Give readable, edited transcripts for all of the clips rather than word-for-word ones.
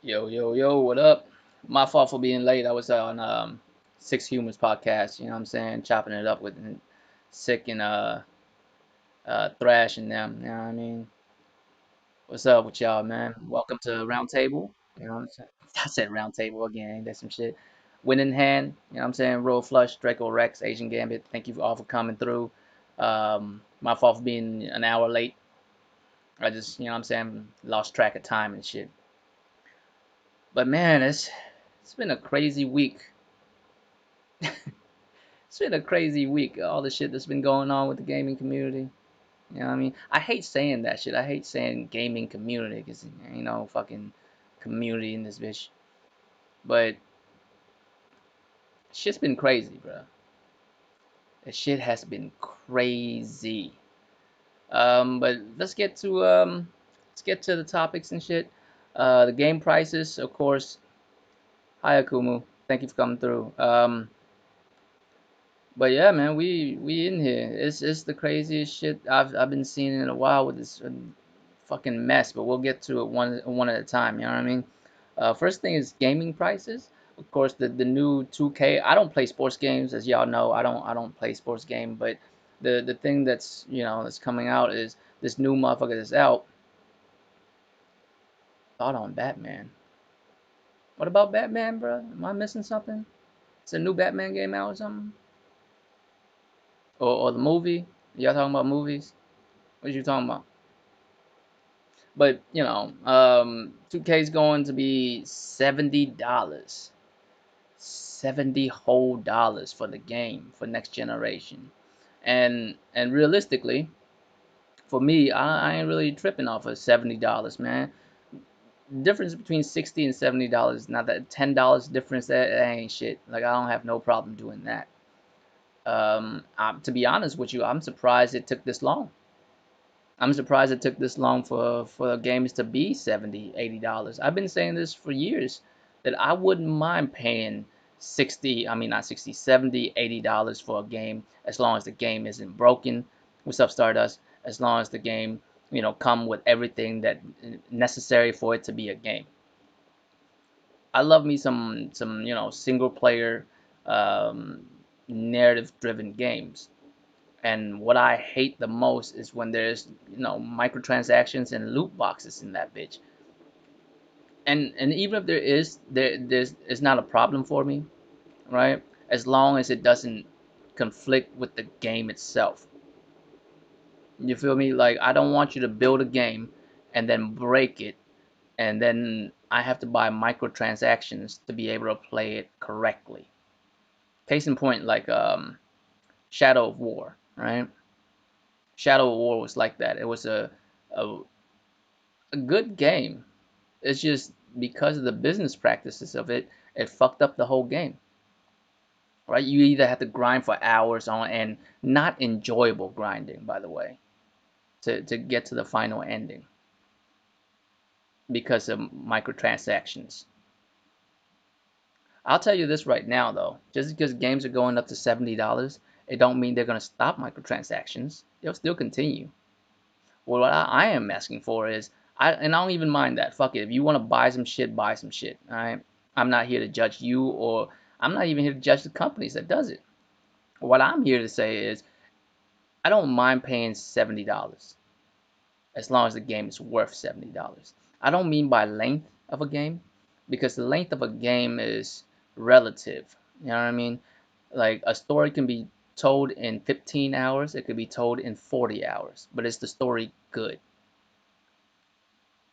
Yo, yo, yo, what up? My fault for being late. I was on Six Humors podcast, you know what I'm saying? Chopping it up with Sick and Thrash and them, you know what I mean? What's up with y'all, man? Welcome to Round Table. You know what I'm saying? I said Round Table again, ain't that some shit? Win in hand, you know what I'm saying? Royal Flush, Draco Rex, Asian Gambit. Thank you all for coming through. My fault for being an hour late. I just, you know what I'm saying, lost track of time and shit. But man, it's been a crazy week. It's been a crazy week. All the shit that's been going on with the gaming community. You know what I mean? I hate saying that shit. I hate saying gaming community because ain't no fucking community in this bitch. But shit's been crazy, bro. That shit has been crazy. But let's get to the topics and shit. The game prices, of course. Hi Akumu, thank you for coming through. But yeah, man, we in here. It's the craziest shit I've been seeing in a while with this fucking mess. But we'll get to it one at a time. You know what I mean? First thing is gaming prices. Of course, the new 2K. I don't play sports games, as y'all know. I don't play sports game. But the thing that's that's coming out is this new motherfucker that's out. Thought on Batman. What about Batman, bro? Am I missing something? It's a new Batman game out or something? Or the movie? Y'all talking about movies? What you talking about? But 2K is going to be $70, 70 whole dollars for the game for next generation, and realistically, for me, I ain't really tripping off of $70, man. The difference between 60 and $70 is not that $10 difference. That ain't shit. Like I don't have no problem doing that. To be honest with you, I'm surprised it took this long. I'm surprised it took this long for games to be 70, $80. I've been saying this for years that I wouldn't mind paying 60, I mean not 60, 70, $80 for a game as long as the game isn't broken. What's up, Stardust? As long as the game, come with everything that necessary for it to be a game. I love me some single player um, narrative driven games. And what I hate the most is when there's microtransactions and loot boxes in that bitch. And even if there's it's not a problem for me, right? As long as it doesn't conflict with the game itself. You feel me? Like I don't want you to build a game and then break it and then I have to buy microtransactions to be able to play it correctly. Case in point, like Shadow of War, right? Shadow of War was like that. It was a, a good game. It's just because of the business practices of it, it fucked up the whole game. Right? You either have to grind for hours on and not enjoyable grinding, by the way, to get to the final ending because of microtransactions. I'll tell you this right now though, just because games are going up to $70, it don't mean they're gonna stop microtransactions. They'll still continue. Well, what I am asking for is, I don't even mind that. Fuck it. If you want to buy some shit, buy some shit. All right. I'm not here to judge you, or I'm not even here to judge the companies that does it. What I'm here to say is, I don't mind paying $70 as long as the game is worth $70. I don't mean by length of a game, because the length of a game is relative. You know what I mean? Like a story can be told in 15 hours, it could be told in 40 hours, but is the story good?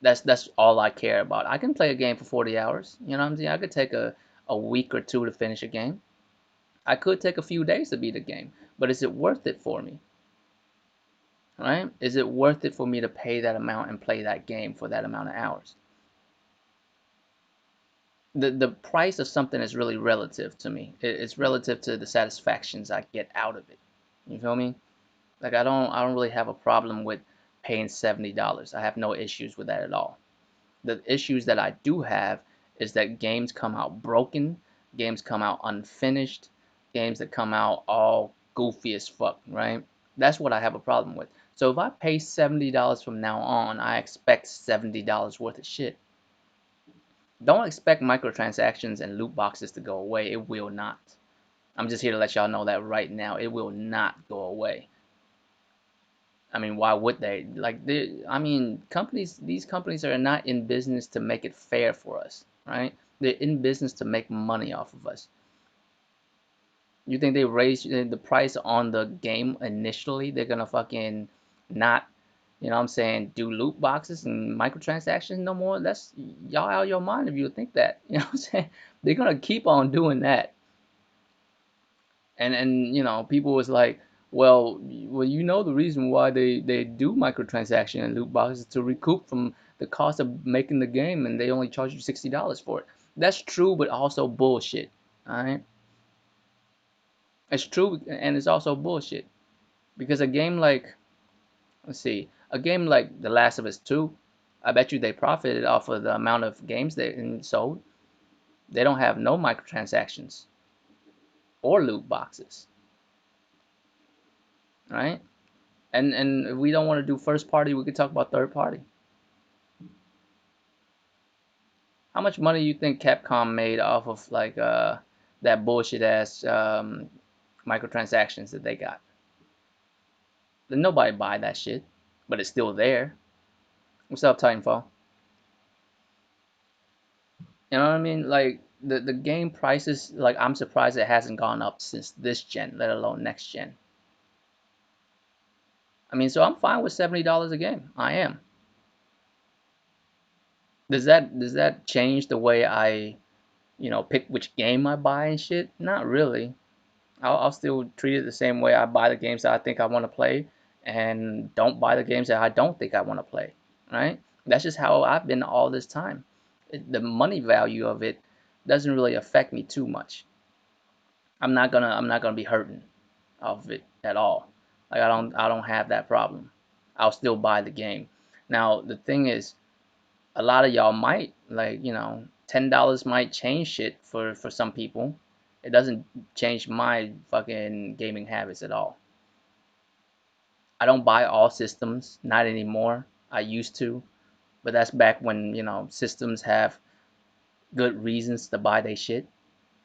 That's all I care about. I can play a game for 40 hours. You know what I'm saying? I could take a week or two to finish a game. I could take a few days to beat a game. But is it worth it for me? Right? Is it worth it for me to pay that amount and play that game for that amount of hours? The price of something is really relative to me. It's relative to the satisfactions I get out of it. You feel me? Like I don't really have a problem with paying $70. I have no issues with that at all. The issues that I do have is that games come out broken, games come out unfinished, games that come out all goofy as fuck, right? That's what I have a problem with. So if I pay $70 from now on, I expect $70 worth of shit. Don't expect microtransactions and loot boxes to go away. It will not. I'm just here to let y'all know that right now. It will not go away. I mean, why would they? Like, I mean, these companies are not in business to make it fair for us, right? They're in business to make money off of us. You think they raise the price on the game initially? They're gonna fucking not, you know what I'm saying, do loot boxes and microtransactions no more? That's y'all out of your mind if you think that. You know what I'm saying? They're gonna keep on doing that. And you know, people was like, well, you know the reason why they do microtransaction and loot boxes to recoup from the cost of making the game, and they only charge you $60 for it. That's true, but also bullshit. All right, it's true, and it's also bullshit because a game like, let's see, a game like The Last of Us 2, I bet you they profited off of the amount of games they sold. They don't have no microtransactions or loot boxes, right? And if we don't want to do first party, we could talk about third party. How much money you think Capcom made off of like that bullshit ass microtransactions that they got? Then nobody buy that shit, but it's still there. What's up, Titanfall? You know what I mean? Like the game prices, like I'm surprised it hasn't gone up since this gen, let alone next gen. I mean, so I'm fine with $70 a game. I am. Does that change the way I, pick which game I buy and shit? Not really. I'll still treat it the same way I buy the games that I think I want to play and don't buy the games that I don't think I want to play, right? That's just how I've been all this time. The money value of it doesn't really affect me too much. I'm not gonna be hurting off of it at all. Like I don't have that problem. I'll still buy the game. Now the thing is, a lot of y'all might like, $10 might change shit for some people. It doesn't change my fucking gaming habits at all. I don't buy all systems, not anymore. I used to, but that's back when, systems have good reasons to buy they shit.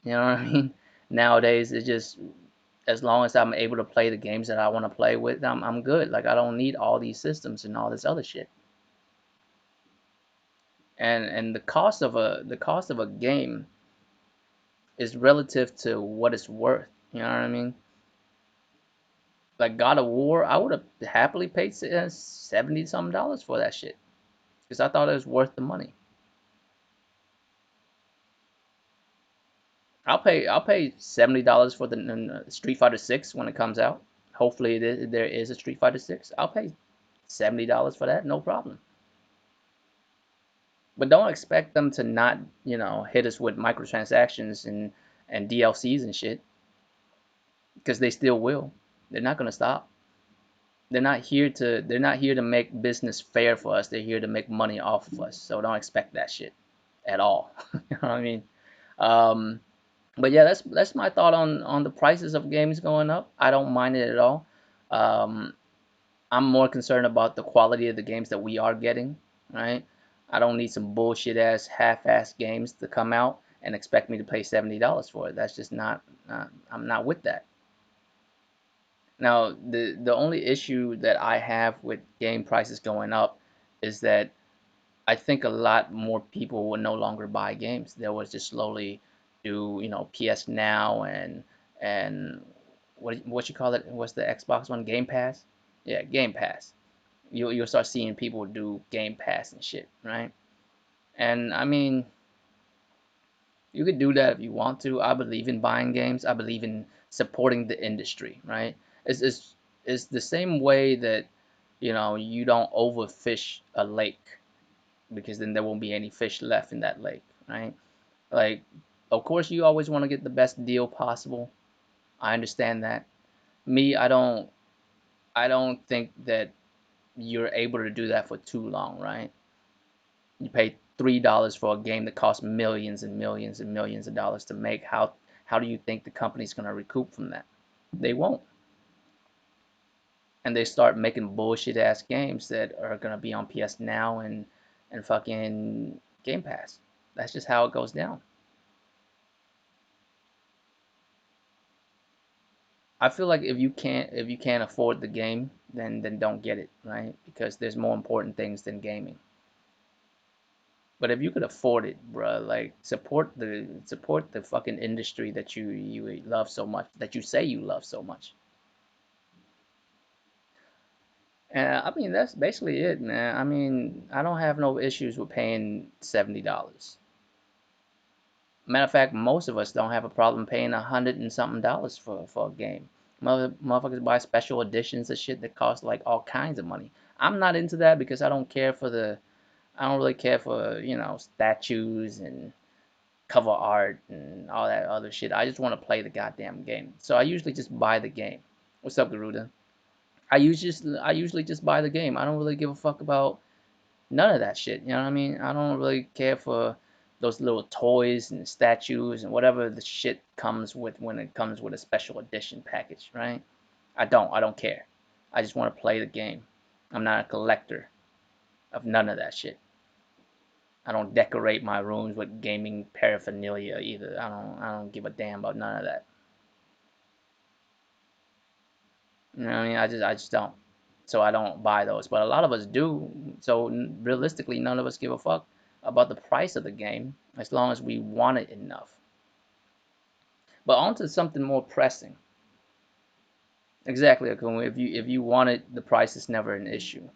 You know what I mean? Nowadays it's just as long as I'm able to play the games that I want to play with, I'm good. Like I don't need all these systems and all this other shit. And the cost of a game is relative to what it's worth. You know what I mean? Like God of War, I would have happily paid 70 some dollars for that shit because I thought it was worth the money. I'll pay $70 for the Street Fighter 6 when it comes out. Hopefully there is a Street Fighter 6. I'll pay $70 for that, no problem. But don't expect them to not, hit us with microtransactions and DLCs and shit because they still will. They're not gonna stop. They're not here to make business fair for us. They're here to make money off of us. So don't expect that shit at all. You know what I mean? Um, but yeah, that's my thought on the prices of games going up. I don't mind it at all. Um, I'm more concerned about the quality of the games that we are getting, right? I don't need some bullshit ass half-ass games to come out and expect me to pay $70 for it. That's just not. I'm not with that. Now, the only issue that I have with game prices going up is that I think a lot more people will no longer buy games. They will just slowly do, PS Now and what you call it? What's the Xbox one? Game Pass? Yeah, Game Pass. You'll start seeing people do Game Pass and shit, right? And I mean, you could do that if you want to. I believe in buying games. I believe in supporting the industry, right? It's the same way that you don't overfish a lake because then there won't be any fish left in that lake, right? Like, of course, you always want to get the best deal possible. I understand that. Me, I don't think that you're able to do that for too long, right? You pay $3 for a game that costs millions and millions and millions of dollars to make. How do you think the company's gonna recoup from that? They won't. And they start making bullshit ass games that are gonna be on PS Now and fucking Game Pass. That's just how it goes down. I feel like if you can't afford the game, then don't get it, right? Because there's more important things than gaming. But if you could afford it, bruh, like support the fucking industry that you love so much, that you say you love so much. And I mean that's basically it, man. I mean I don't have no issues with paying $70. Matter of fact, most of us don't have a problem paying 100 and something dollars for a game. Motherfuckers buy special editions of shit that cost like all kinds of money. I'm not into that because I don't really care for, statues and cover art and all that other shit. I just want to play the goddamn game. So I usually just buy the game. What's up, Garuda? I usually just buy the game. I don't really give a fuck about none of that shit. You know what I mean? I don't really care for those little toys and statues and whatever the shit comes with when it comes with a special edition package, right? I don't care. I just want to play the game. I'm not a collector of none of that shit. I don't decorate my rooms with gaming paraphernalia either. I don't give a damn about none of that. You know what I mean? I just don't. So I don't buy those. But a lot of us do. So realistically, none of us give a fuck about the price of the game as long as we want it enough. But on to something more pressing. Exactly, Akuma. If you want it, the price is never an issue.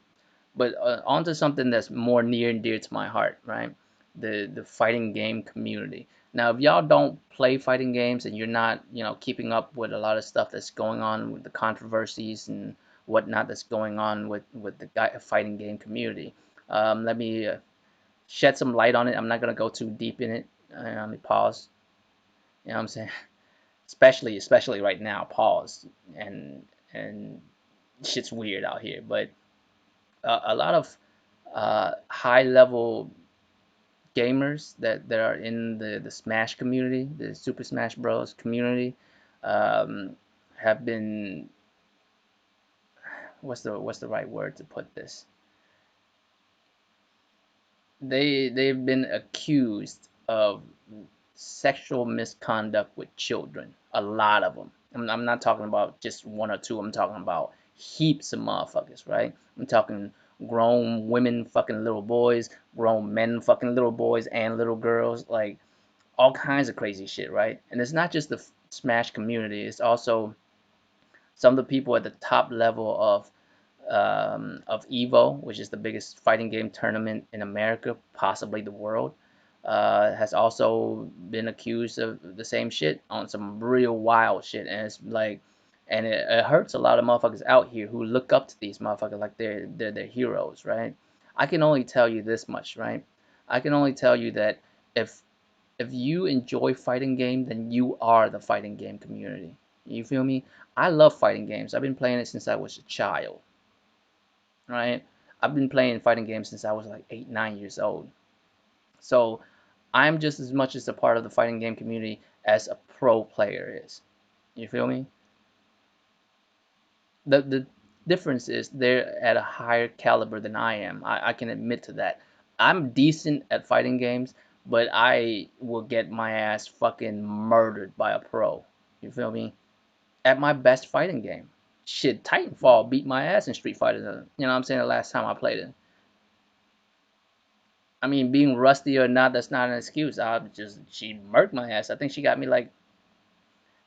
But onto something that's more near and dear to my heart, right? The fighting game community. Now, if y'all don't play fighting games and you're not, keeping up with a lot of stuff that's going on with the controversies and whatnot that's going on with the fighting game community, let me shed some light on it. I'm not gonna go too deep in it. Let me pause. You know what I'm saying? Especially right now, pause. And shit's weird out here, but a lot of high level gamers that are in the Smash community, the Super Smash Bros. Community, um, have been what's the right word to put this? They've been accused of sexual misconduct with children. A lot of them. I'm not talking about just one or two. I'm talking about heaps of motherfuckers, right? I'm talking grown women fucking little boys, grown men fucking little boys and little girls, like all kinds of crazy shit, right? And it's not just the Smash community. It's also some of the people at the top level of Evo, which is the biggest fighting game tournament in America, possibly the world, has also been accused of the same shit on some real wild shit. And it's like, and it hurts a lot of motherfuckers out here who look up to these motherfuckers like they're their heroes, right? I can only tell you this much, right? I can only tell you that if if you enjoy fighting game, then you are the fighting game community. You feel me? I love fighting games. I've been playing it since I was a child, right? I've been playing fighting games since I was like 8, 9 years old. So I'm just as much as a part of the fighting game community as a pro player is. You feel me? The difference is they're at a higher caliber than I am. I can admit to that. I'm decent at fighting games, but I will get my ass fucking murdered by a pro. You feel me? At my best fighting game. Shit, Titanfall beat my ass in Street Fighter. You know what I'm saying? The last time I played it. I mean, being rusty or not, that's not an excuse. She murked my ass. I think she got me like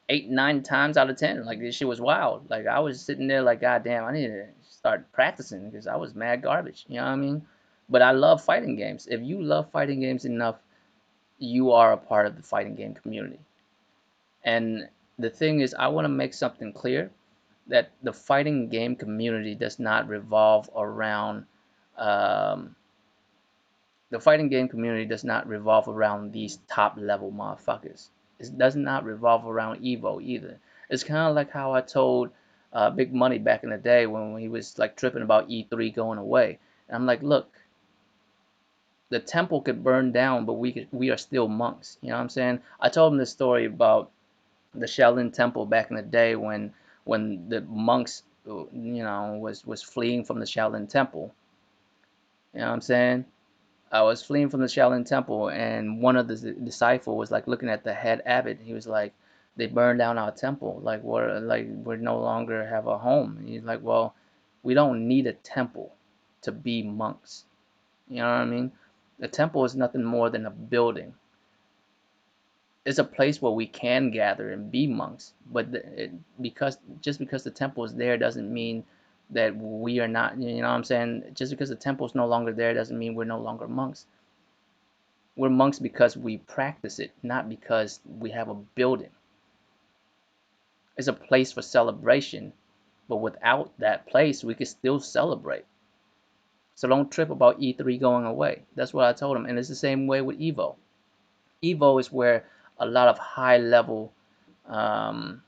8, 9 times out of 10. Like this shit was wild. Like I was sitting there like, God damn, I need to start practicing because I was mad garbage. You know what I mean? But I love fighting games. If you love fighting games enough, you are a part of the fighting game community. And the thing is, I want to make something clear that the fighting game community does not revolve around um, the fighting game community does not revolve around these top level motherfuckers. It does not revolve around Evo either. It's kind of like how I told Big Money back in the day when he was like tripping about E3 going away. And I'm like, look, the temple could burn down, but we are still monks. You know what I'm saying? I told him this story about the Shaolin Temple back in the day when the monks, was fleeing from the Shaolin Temple. You know what I'm saying? I was fleeing from the Shaolin Temple, and one of the disciple was like looking at the head abbot. He was like, "They burned down our temple. We're no longer have a home." And he's like, "Well, we don't need a temple to be monks. You know what I mean? The temple is nothing more than a building. It's a place where we can gather and be monks. But because just because the temple is there doesn't mean that we are not. You know what I'm saying? Just because the temple is no longer there doesn't mean we're no longer monks. We're monks because we practice it, not because we have a building. It's a place for celebration, but without that place, we can still celebrate. So don't trip about E3 going away. That's what I told him. And it's the same way with Evo. Evo is where a lot of high level, um,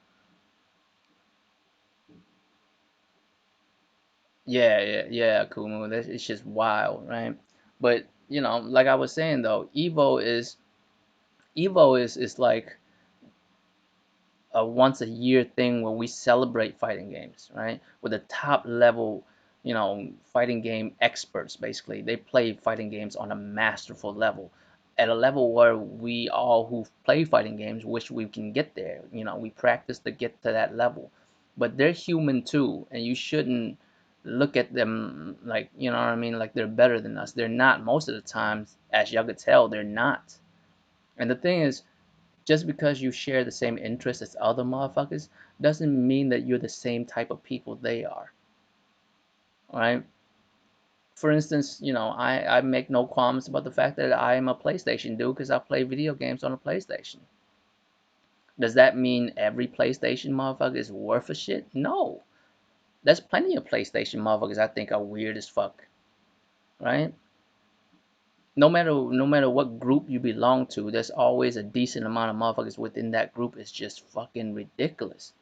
yeah, Kumu. It's just wild, right? But like I was saying though, Evo is like a once a year thing where we celebrate fighting games, right? With the top level, fighting game experts basically. They play fighting games on a masterful level. At a level where we all who play fighting games wish we can get there. We practice to get to that level. But they're human too, and you shouldn't look at them like, you know what I mean, like they're better than us. They're not most of the times, as y'all could tell, they're not. And the thing is, just because you share the same interests as other motherfuckers doesn't mean that you're the same type of people they are. Right? For instance, I make no qualms about the fact that I am a PlayStation dude because I play video games on a PlayStation. Does that mean every PlayStation motherfucker is worth a shit? No. There's plenty of PlayStation motherfuckers I think are weird as fuck. Right? No matter what group you belong to, there's always a decent amount of motherfuckers within that group. It's just fucking ridiculous.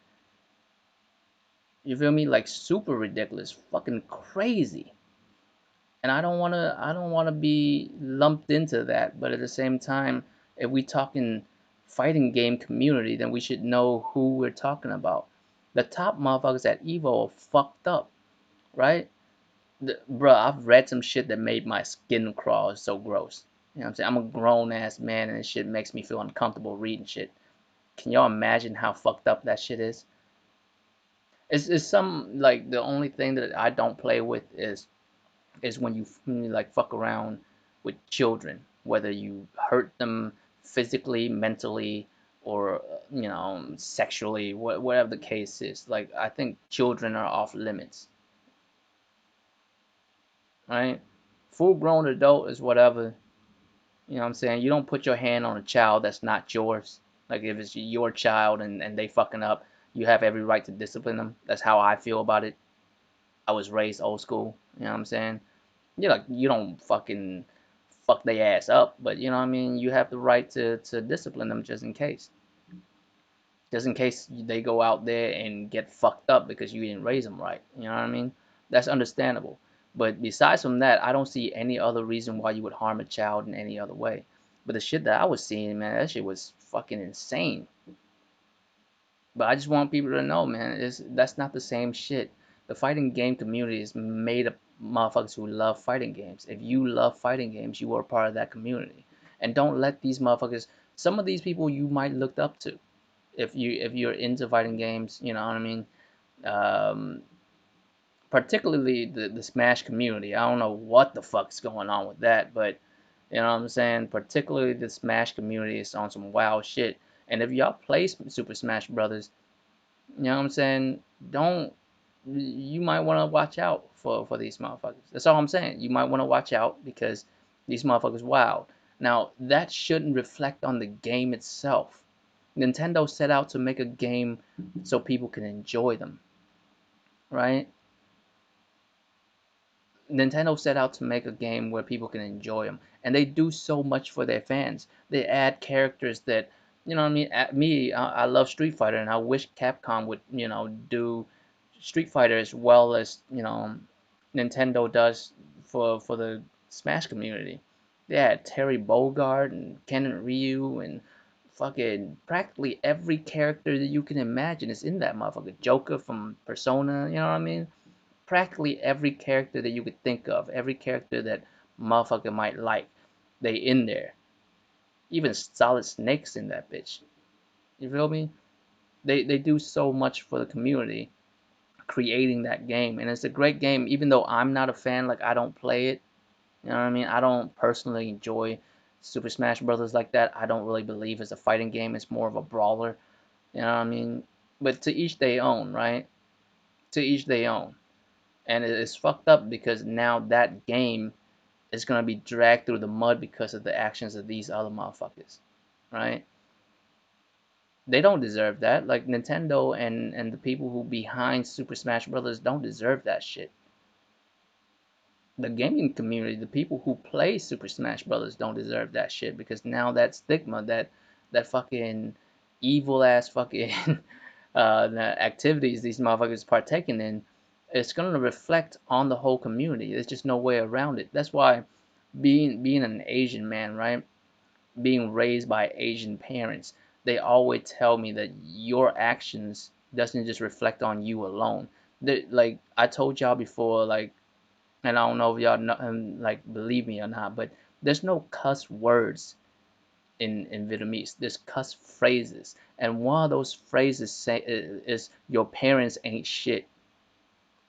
You feel me? Like super ridiculous, fucking crazy. And I don't wanna be lumped into that. But at the same time, if we talking fighting game community, then we should know who we're talking about. The top motherfuckers at Evo are fucked up, right? Bruh, I've read some shit that made my skin crawl. It's so gross. You know what I'm saying? I'm a grown ass man, and this shit makes me feel uncomfortable reading shit. Can y'all imagine how fucked up that shit is? It's some like the only thing that I don't play with is when you like fuck around with children, whether you hurt them physically, mentally, or sexually, whatever the case is. Like I think children are off limits, right? Full grown adult is whatever. You know what I'm saying? You don't put your hand on a child that's not yours. Like if it's your child and they fucking up, you have every right to discipline them. That's how I feel about it. I was raised old school. You know what I'm saying? You don't fucking fuck their ass up, but you know what I mean. You have the right to discipline them just in case they go out there and get fucked up because you didn't raise them right. You know what I mean? That's understandable. But besides from that, I don't see any other reason why you would harm a child in any other way. But the shit that I was seeing, man, that shit was fucking insane. But I just want people to know, man, that's not the same shit. The fighting game community is made of motherfuckers who love fighting games. If you love fighting games, you are part of that community. And don't let these motherfuckers. Some of these people you might look up to if you're into fighting games. You know what I mean? Um, Particularly the Smash community. I don't know what the fuck's going on with that, but you know what I'm saying? Particularly the Smash community is on some wild shit. And if y'all play Super Smash Brothers, you know what I'm saying? Don't You might want to watch out for these motherfuckers. That's all I'm saying. You might want to watch out because these motherfuckers wild. Now that shouldn't reflect on the game itself. Nintendo set out to make a game so people can enjoy them, right? Nintendo set out to make a game where people can enjoy them, and they do so much for their fans. They add characters that, you know what I mean. At me, I love Street Fighter, and I wish Capcom would, do Street Fighter as well as Nintendo does for the Smash community. They had Terry Bogard and Ken and Ryu and fucking practically every character that you can imagine is in that motherfucker. Joker from Persona, you know what I mean? Practically every character that you could think of, every character that motherfucker might like. They in there. Even Solid Snake's in that bitch. You feel me? They do so much for the community creating that game, and it's a great game. Even though I'm not a fan, like I don't play it. You know what I mean? I don't personally enjoy Super Smash Brothers like that. I don't really believe it's a fighting game. It's more of a brawler. You know what I mean? But to each they own, right? To each they own. And it's fucked up because now that game is gonna be dragged through the mud because of the actions of these other motherfuckers, right? They don't deserve that. Like Nintendo and the people who behind Super Smash Brothers don't deserve that shit. The gaming community, the people who play Super Smash Brothers don't deserve that shit because now that stigma, that fucking evil ass fucking the activities these motherfuckers partaking in, it's gonna reflect on the whole community. There's just no way around it. That's why being an Asian man, right? Being raised by Asian parents, they always tell me that your actions doesn't just reflect on you alone. Like I told y'all before, like, and I don't know if y'all know, like believe me or not, but there's no cuss words in Vietnamese. There's cuss phrases, and one of those phrases is "your parents ain't shit."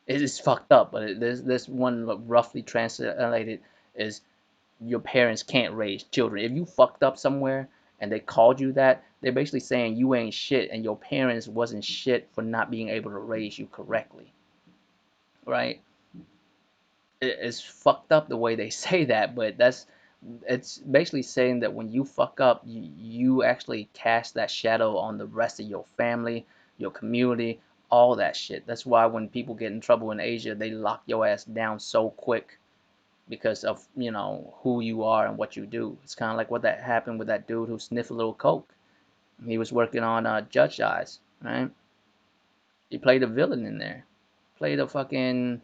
It is fucked up, but there's one roughly translated is "your parents can't raise children." If you fucked up somewhere and they called you that, they're basically saying you ain't shit and your parents wasn't shit for not being able to raise you correctly, right? It's fucked up the way they say that, but it's basically saying that when you fuck up, you actually cast that shadow on the rest of your family, your community, all that shit. That's why when people get in trouble in Asia, they lock your ass down so quick because of who you are and what you do. It's kind of like what that happened with that dude who sniffed a little coke. He was working on Judge Eyes, right? He played a villain in there, played a fucking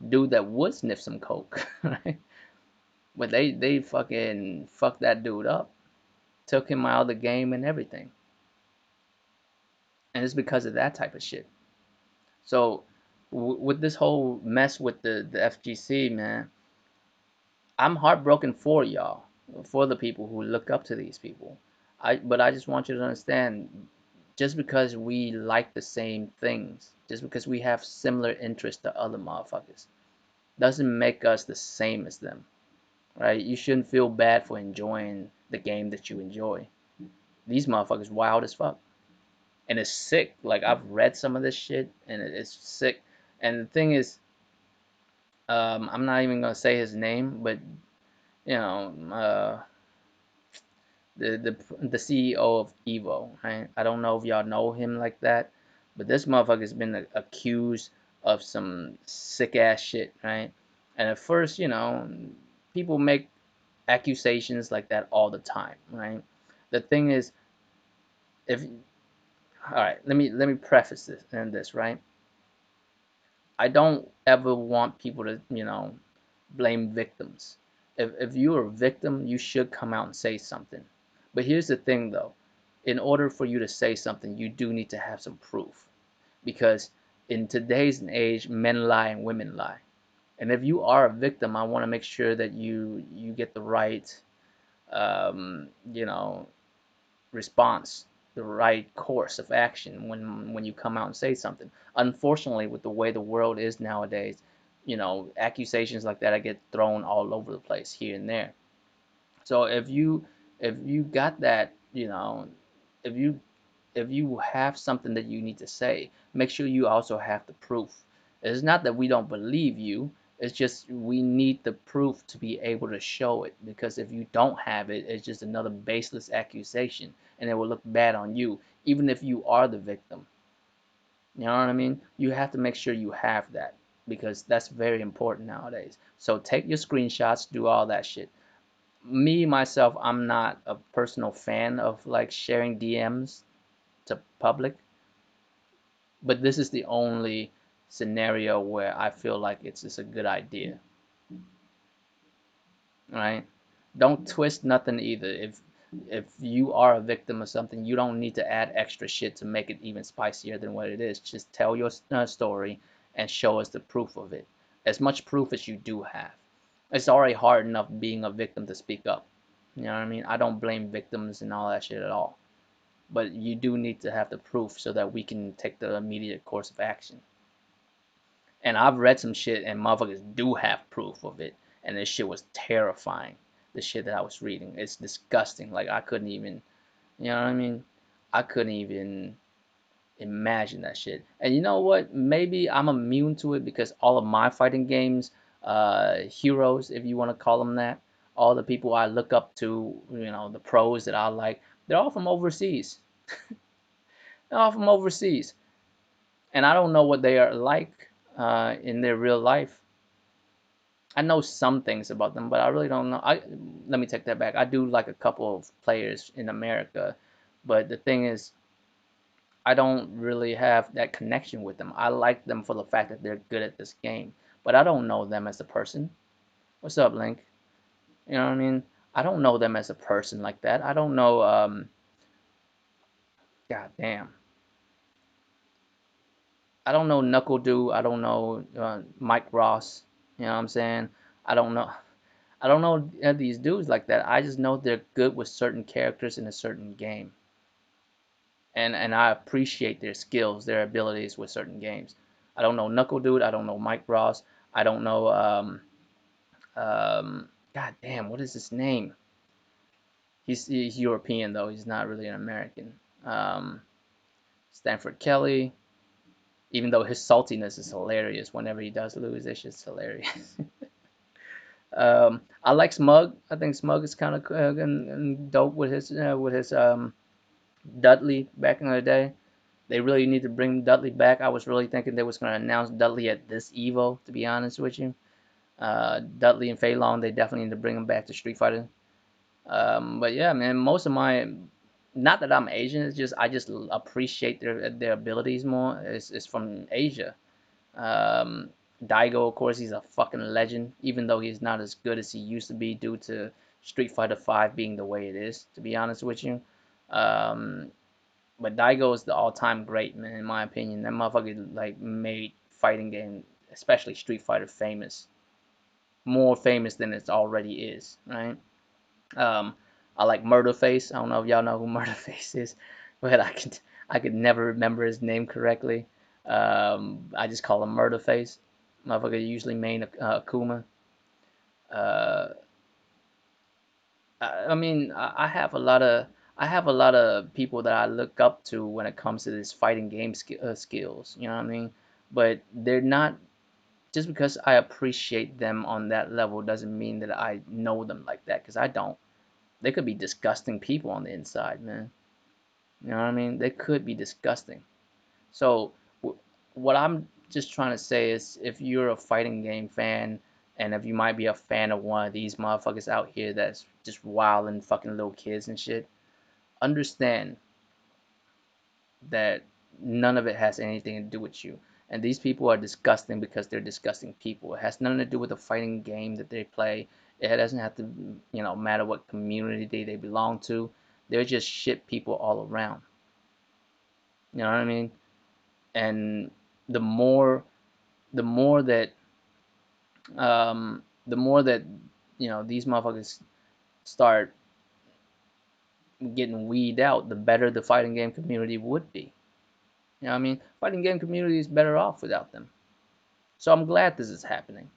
dude that would sniff some coke, right? But they fucking fucked that dude up, took him out of the game and everything, and it's because of that type of shit. So with this whole mess with the FGC, man, I'm heartbroken for y'all, for the people who look up to these people. But I just want you to understand, just because we like the same things, just because we have similar interests to other motherfuckers, doesn't make us the same as them, right? You shouldn't feel bad for enjoying the game that you enjoy. These motherfuckers wild as fuck, and it's sick. Like I've read some of this shit, and it's sick. And the thing is, I'm not even gonna say his name, but you know, the CEO of Evo. Right? I don't know if y'all know him like that, but this motherfucker's been accused of some sick ass shit, right? And at first, people make accusations like that all the time, right? The thing is, if all right, let me preface this, right? I don't ever want people to, blame victims. If you're a victim, you should come out and say something. But here's the thing though. In order for you to say something, you do need to have some proof. Because in today's age, men lie and women lie. And if you are a victim, I want to make sure that you get the right um, you know, response, the right course of action when you come out and say something. Unfortunately, with the way the world is nowadays, accusations like that I get thrown all over the place here and there. So if you got that, if you if you have something that you need to say, make sure you also have the proof. It's not that we don't believe you, it's just we need the proof to be able to show it. Because if you don't have it, it's just another baseless accusation and it will look bad on you, even if you are the victim. You know what I mean? You have to make sure you have that because that's very important nowadays. So take your screenshots, do all that shit. Me myself, I'm not a personal fan of like sharing DMs to public, but this is the only scenario where I feel like it's just a good idea, right? Don't twist nothing either. If you are a victim of something, you don't need to add extra shit to make it even spicier than what it is. Just tell your story and show us the proof of it, as much proof as you do have. It's already hard enough being a victim to speak up. You know what I mean? I don't blame victims and all that shit at all. But you do need to have the proof so that we can take the immediate course of action. And I've read some shit and motherfuckers do have proof of it. And this shit was terrifying. The shit that I was reading. It's disgusting. Like I couldn't even, you know what I mean? I couldn't even imagine that shit. And you know what? Maybe I'm immune to it because all of my fighting games, heroes, if you want to call them that, all the people I look up to, the pros that I like, they're all from overseas. They're all from overseas. And I don't know what they are like in their real life. I know some things about them, but I really don't know. Let me take that back. I do like a couple of players in America, but the thing is, I don't really have that connection with them. I like them for the fact that they're good at this game, but I don't know them as a person. What's up, Link? You know what I mean? I don't know them as a person like that. I don't know. God damn. I don't know Knuckle Doo. I don't know Mike Ross. You know what I'm saying? I don't know. I don't know these dudes like that. I just know they're good with certain characters in a certain game, and I appreciate their skills, their abilities with certain games. I don't know Knuckle Dude. I don't know Mike Ross. I don't know God damn, what is his name? He's European though. He's not really an American. Um, Stanford Kelly. Even though his saltiness is hilarious whenever he does lose, it's just hilarious. I like Smug. I think Smug is kind of and dope with his Dudley back in the day. They really need to bring Dudley back. I was really thinking they was going to announce Dudley at this Evo, to be honest with you. Dudley and Fei Long, they definitely need to bring him back to Street Fighter. But yeah, man, most of my, not that I'm Asian, it's just I just appreciate their abilities more. It's from Asia. Um, Daigo, of course, he's a fucking legend, even though he's not as good as he used to be due to Street Fighter V being the way it is, to be honest with you. Um, but Daigo is the all-time great, man, in my opinion. That motherfucker like made fighting game, especially Street Fighter, famous, more famous than it already is, right? Um, I like Murderface. I don't know if y'all know who Murderface is, but I could never remember his name correctly. I just call him Murderface. Motherfucker usually main Akuma. Uh, I mean, I have a lot of people that I look up to when it comes to this fighting game skills. You know what I mean? But they're not, just because I appreciate them on that level doesn't mean that I know them like that, because I don't. They could be disgusting people on the inside, man. You know what I mean? They could be disgusting. So what I'm just trying to say is, if you're a fighting game fan, and if you might be a fan of one of these motherfuckers out here that's just wilding fucking little kids and shit, understand that none of it has anything to do with you. And these people are disgusting because they're disgusting people. It has nothing to do with the fighting game that they play. It doesn't have to, matter what community they belong to. They're just shit people all around. You know what I mean? And the more, the more that, the more that, these motherfuckers start getting weeded out, the better the fighting game community would be. You know what I mean? Fighting game community is better off without them. So I'm glad this is happening.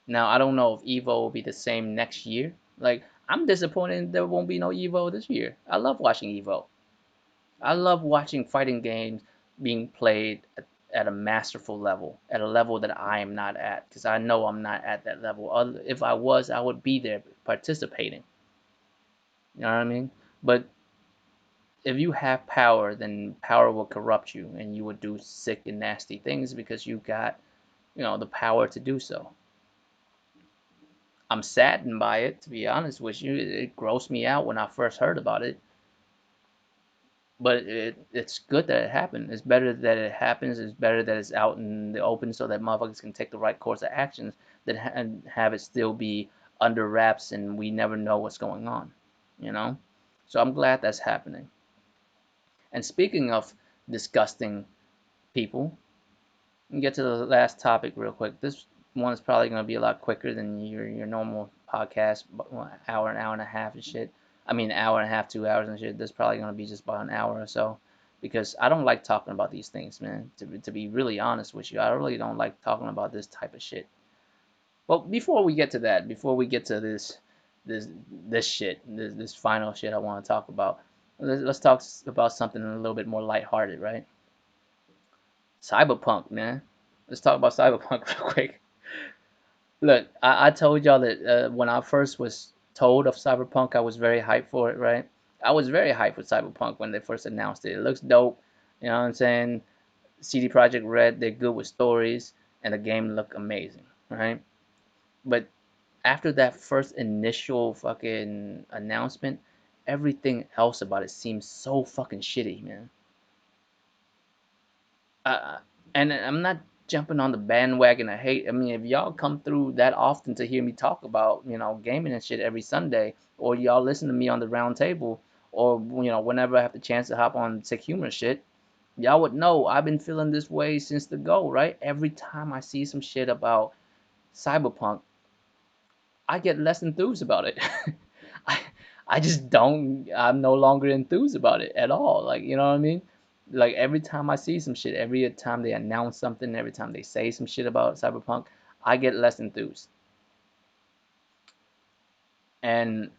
Now I don't know if Evo will be the same next year. Like, I'm disappointed there won't be no Evo this year. I love watching Evo. I love watching fighting games being played at a masterful level, at a level that I am not at, because I know I'm not at that level. If I was, I would be there participating. You know what I mean? But if you have power, then power will corrupt you, and you would do sick and nasty things because you got, the power to do so. I'm saddened by it, to be honest with you. It grossed me out when I first heard about it. But it's good that it happened. It's better that it happens. It's better that it's out in the open so that motherfuckers can take the right course of actions than have it still be under wraps and we never know what's going on. You know? So I'm glad that's happening. And speaking of disgusting people, we get to the last topic real quick. One is probably gonna be a lot quicker than your normal podcast, but an hour and a half and shit. I mean, hour and a half, 2 hours and shit. This probably gonna be just about an hour or so, because I don't like talking about these things, man. To be really honest with you, I really don't like talking about this type of shit. Well, before we get to that, before we get to this this shit, this final shit I want to talk about, let's talk about something a little bit more lighthearted, right? Cyberpunk, man. Let's talk about Cyberpunk real quick. Look, I told y'all that when I first was told of Cyberpunk, I was very hyped for it, right? I was very hyped with Cyberpunk when they first announced it. It looks dope, you know what I'm saying? CD Projekt Red, they're good with stories, and the game looked amazing, right? But after that first initial fucking announcement, everything else about it seems so fucking shitty, man. uh, and I'm not jumping on the bandwagon of hate. I mean, if y'all come through that often to hear me talk about, gaming and shit every Sunday, or y'all listen to me on the round table, or whenever I have the chance to hop on sick humor shit, y'all would know I've been feeling this way since the go, right? Every time I see some shit about Cyberpunk, I get less enthused about it. I I just don't. I'm no longer enthused about it at all. Like, you know what I mean? Like, every time I see some shit, every time they announce something, every time they say some shit about Cyberpunk, I get less enthused. And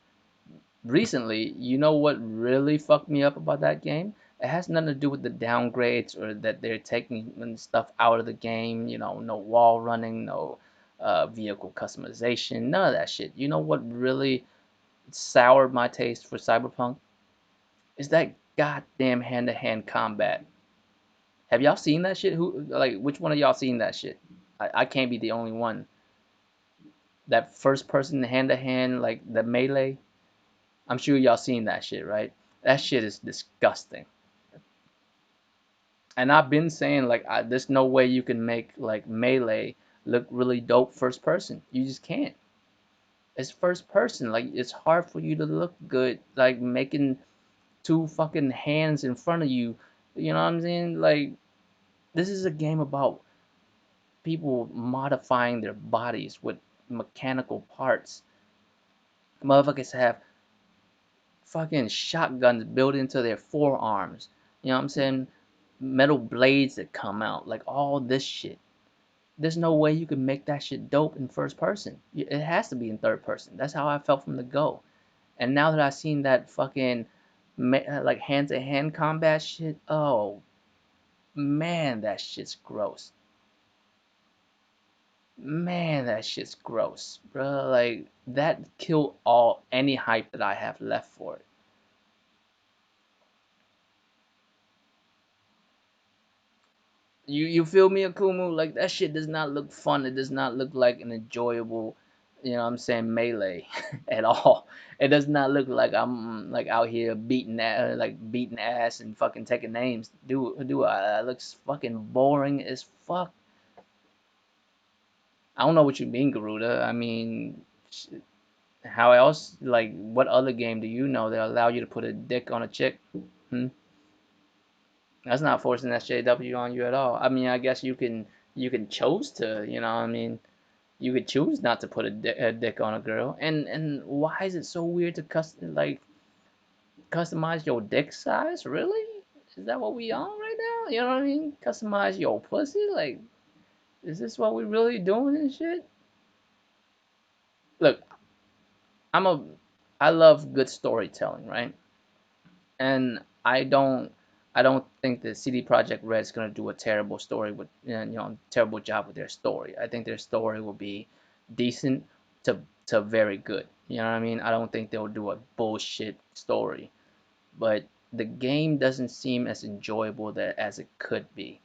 recently, you know what really fucked me up about that game? It has nothing to do with the downgrades or that they're taking stuff out of the game. No wall running, no vehicle customization, none of that shit. You know what really soured my taste for Cyberpunk is that goddamn hand-to-hand combat. Have y'all seen that shit? Which one of y'all seen that shit? I can't be the only one. That first person hand-to-hand, like the melee. I'm sure y'all seen that shit, right? That shit is disgusting. And I've been saying, like, there's no way you can make like melee look really dope first person. You just can't. It's first person. Like, it's hard for you to look good, like making two fucking hands in front of you. You know what I'm saying? Like, this is a game about people modifying their bodies with mechanical parts. Motherfuckers have fucking shotguns built into their forearms. You know what I'm saying? Metal blades that come out. Like, all this shit. There's no way you can make that shit dope in first person. It has to be in third person. That's how I felt from the go. And now that I've seen that fucking like hand to hand combat shit, oh man, that shit's gross. Man, that shit's gross, bro. Like, that killed any hype that I have left for it. You feel me, Akumu? Like, that shit does not look fun. It does not look like an enjoyable, what I'm saying, melee at all. It does not look like I'm like out here beating ass and fucking taking names. Do I? It looks fucking boring as fuck. I don't know what you mean, Garuda. I mean, how else? Like, what other game do you know that allow you to put a dick on a chick? Hmm? That's not forcing SJW on you at all. I mean, I guess you can choose to, I mean, you could choose not to put a dick on a girl. And why is it so weird to customize your dick size? Really? Is that what we on right now? You know what I mean? Customize your pussy? Like, is this what we really doing and shit? Look, I'm a I love good storytelling, right? And I don't think that CD Projekt Red is gonna do a terrible story with terrible job with their story. I think their story will be decent to very good. You know what I mean? I don't think they'll do a bullshit story, but the game doesn't seem as enjoyable as it could be.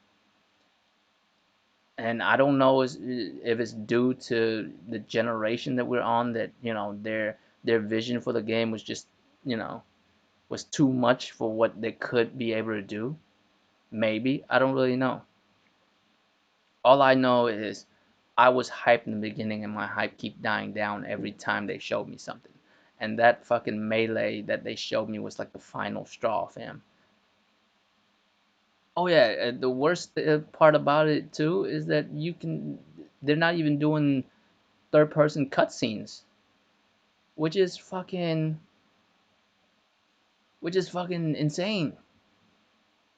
And I don't know if it's due to the generation that we're on, that their vision for the game was just you know was too much for what they could be able to do. Maybe. I don't really know. All I know is I was hyped in the beginning, and my hype keep dying down every time they showed me something. And that fucking melee that they showed me was like the final straw, fam. Oh yeah, the worst part about it too is that you can. They're not even doing third person cutscenes, which is fucking which is fucking insane.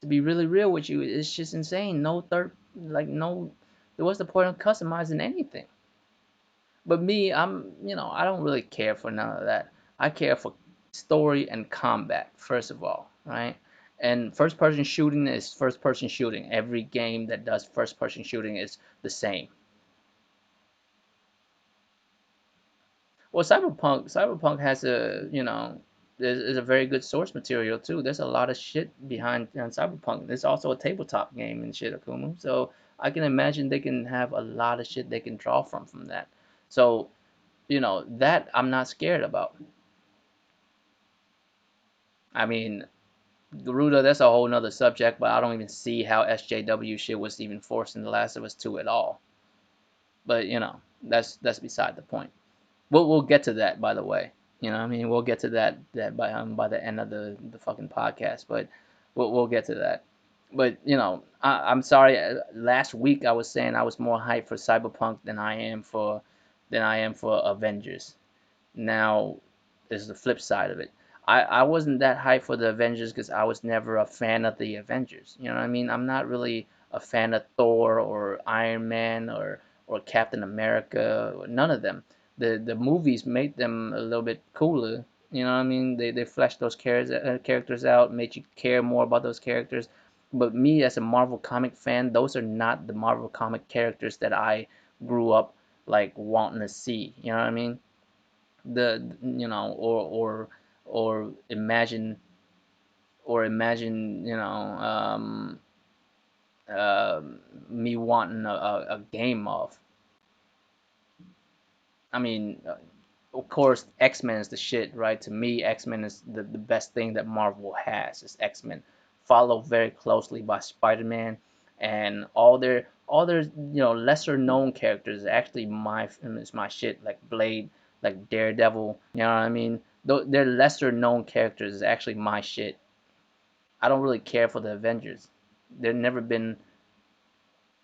To be really real with you, it's just insane. No third, like no, what's the point of customizing anything? But me, I don't really care for none of that. I care for story and combat first of all, right? And first person shooting is first person shooting. Every game that does first person shooting is the same. Well, Cyberpunk has is a very good source material too. There's a lot of shit behind Cyberpunk. There's also a tabletop game and shit, Akumu. So I can imagine they can have a lot of shit they can draw from that. So that I'm not scared about. I mean, Garuda, that's a whole nother subject, but I don't even see how SJW shit was even forced in The Last of Us 2 at all. But that's beside the point. We'll get to that, by the way. You know what I mean? We'll get to that by the end of the fucking podcast, but we'll get to that. But I'm sorry. Last week I was saying I was more hyped for Cyberpunk than I am for Avengers. Now, is the flip side of it. I wasn't that hyped for the Avengers because I was never a fan of the Avengers. You know what I mean? I'm not really a fan of Thor or Iron Man or Captain America or none of them. The movies made them a little bit cooler. You know what I mean? They fleshed those characters out, made you care more about those characters. But me as a Marvel comic fan, those are not the Marvel comic characters that I grew up like wanting to see. You know what I mean? Or imagine uh, me wanting a game of. I mean, of course, X-Men is the shit, right? To me, X-Men is the best thing that Marvel has. Is X-Men, followed very closely by Spider-Man, and all their lesser known characters. Actually, my shit, like Blade, like Daredevil. You know what I mean? Though they're lesser known characters, is actually my shit. I don't really care for the Avengers. They've never been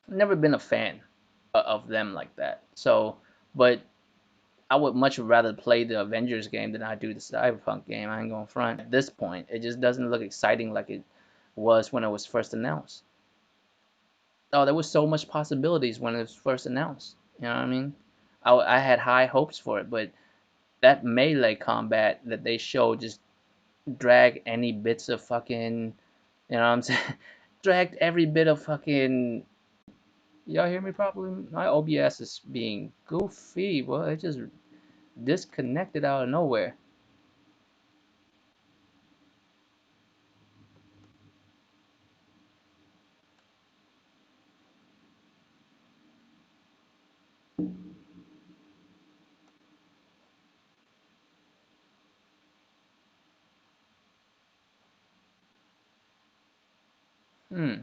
a fan of them like that. So, but I would much rather play the Avengers game than I do the Cyberpunk game. I ain't gonna front. At this point, it just doesn't look exciting like it was when it was first announced. Oh, there was so much possibilities when it was first announced. You know what I mean? I had high hopes for it, but that melee combat that they showed just dragged any bits of fucking, you know what I'm saying? Dragged every bit of fucking. Y'all hear me properly? My OBS is being goofy. Well, it just disconnected out of nowhere. Hmm.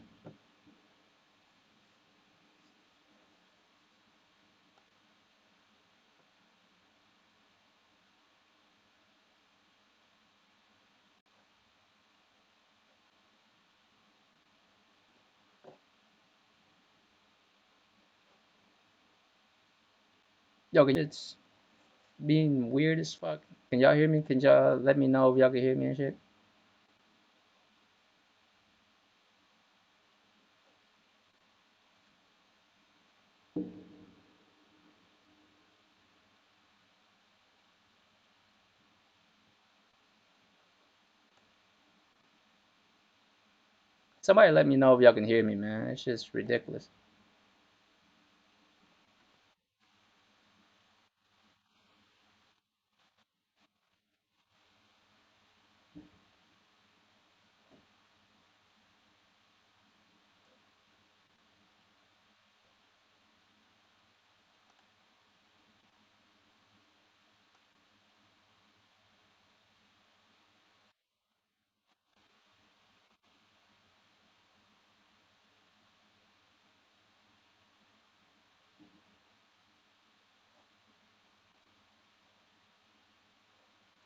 Yo, it's being weird as fuck. Can y'all hear me? Can y'all let me know if y'all can hear me and shit? Somebody let me know if y'all can hear me, man. It's just ridiculous.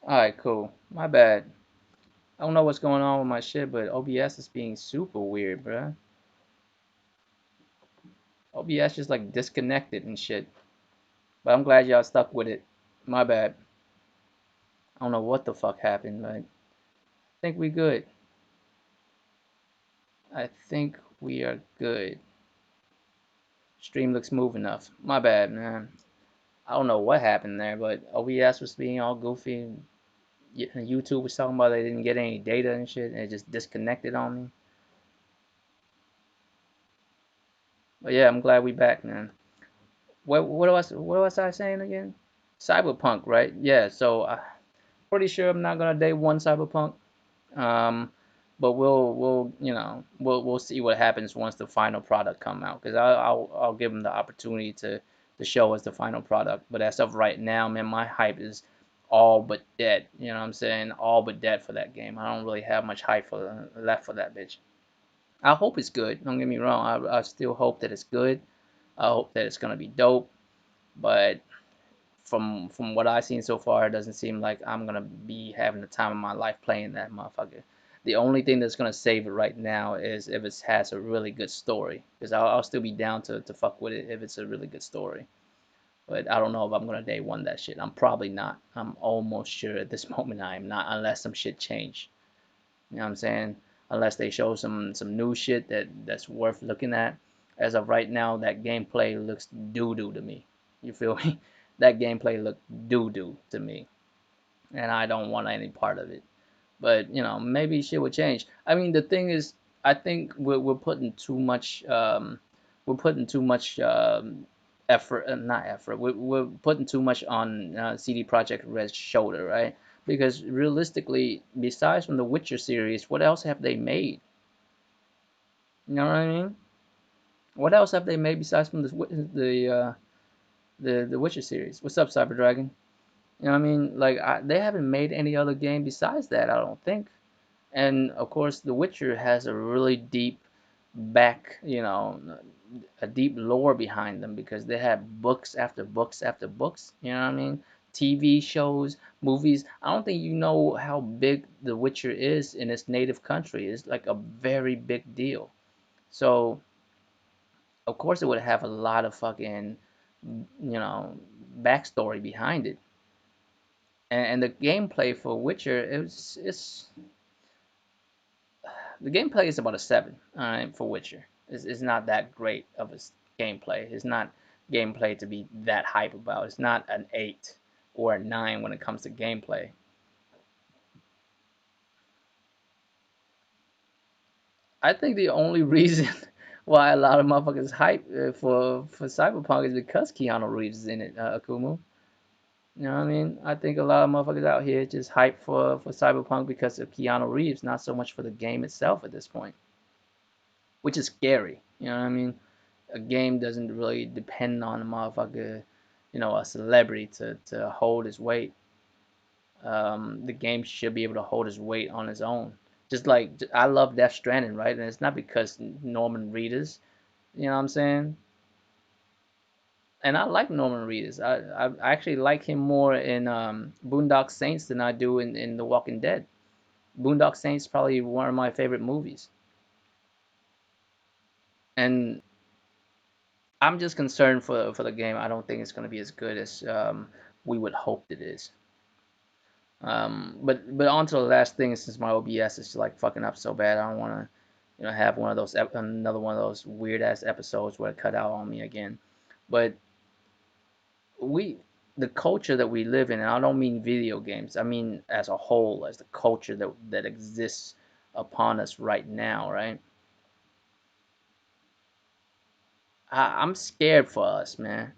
Alright, cool. My bad. I don't know what's going on with my shit, but OBS is being super weird, bruh. OBS just like disconnected and shit. But I'm glad y'all stuck with it. My bad. I don't know what the fuck happened, but I think we good. I think we are good. Stream looks smooth enough. My bad, man. I don't know what happened there, but OBS was being all goofy. YouTube was talking about they didn't get any data and shit, and it just disconnected on me. But yeah, I'm glad we back, man. What was I saying again? Cyberpunk, right? Yeah. So I'm pretty sure I'm not gonna day one Cyberpunk. Um, but we'll see what happens once the final product come out. Cause I'll give them the opportunity to show us the final product. But as of right now, man, my hype is all but dead. You know what I'm saying? All but dead for that game. I don't really have much hype for left for that bitch. I hope it's good. Don't get me wrong. I still hope that it's good. I hope that it's gonna be dope. But from what I've seen so far, it doesn't seem like I'm gonna be having the time of my life playing that motherfucker. The only thing that's gonna save it right now is if it has a really good story, because I'll still be down to fuck with it if it's a really good story. But I don't know if I'm gonna day one that shit. I'm probably not. I'm almost sure at this moment I am not, unless some shit change. You know what I'm saying? Unless they show some new shit that's worth looking at. As of right now, that gameplay looks doo doo to me. You feel me? That gameplay looked doo doo to me, and I don't want any part of it. But maybe shit would change. I mean, the thing is, I think we're putting too much effort, not effort. We're putting too much on CD Projekt Red's shoulder, right? Because realistically, besides from the Witcher series, what else have they made? You know what I mean? What else have they made besides from the Witcher series? What's up, Cyber Dragon? You know what I mean? Like they haven't made any other game besides that, I don't think. And of course, The Witcher has a really deep back, a deep lore behind them because they have books after books after books. You know what I mean? TV shows, movies. I don't think you know how big The Witcher is in its native country. It's like a very big deal. So of course it would have a lot of fucking, backstory behind it. And the gameplay for Witcher, it's the gameplay is about a 7, for Witcher. It's not that great of a gameplay. It's not gameplay to be that hype about. It's not an 8 or a 9 when it comes to gameplay. I think the only reason why a lot of motherfuckers hype for Cyberpunk is because Keanu Reeves is in it, Akumu. You know what I mean? I think a lot of motherfuckers out here just hype for Cyberpunk because of Keanu Reeves, not so much for the game itself at this point, which is scary. You know what I mean? A game doesn't really depend on a motherfucker, a celebrity to hold his weight. The game should be able to hold his weight on its own. Just like I love Death Stranding, right? And it's not because Norman Reedus, you know what I'm saying? And I like Norman Reedus. I actually like him more in Boondock Saints than I do in The Walking Dead. Boondock Saints is probably one of my favorite movies. And I'm just concerned for the game. I don't think it's going to be as good as we would hope it is. But on to the last thing, since my OBS is like fucking up so bad, I don't want to have one of those another one of those weird ass episodes where it cut out on me again. But we the culture that we live in, and I don't mean video games. I mean as a whole, as the culture that exists upon us right now, right? I'm scared for us, man.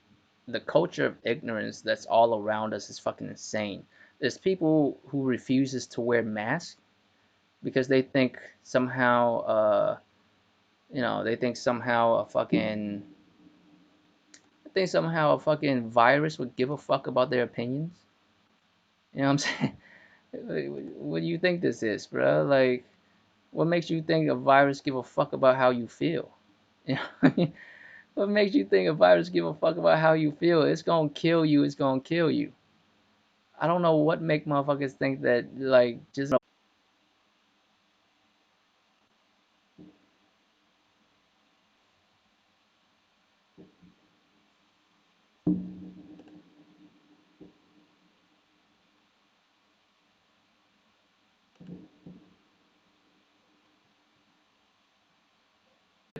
The culture of ignorance that's all around us is fucking insane. There's people who refuses to wear masks because they think somehow they think somehow a fucking virus would give a fuck about their opinions. You know what I'm saying? What do you think this is, bro? Like, what makes you think a virus give a fuck about how you feel? You know what I mean? What makes you think a virus give a fuck about how you feel? It's gonna kill you. It's gonna kill you. I don't know what make motherfuckers think that like just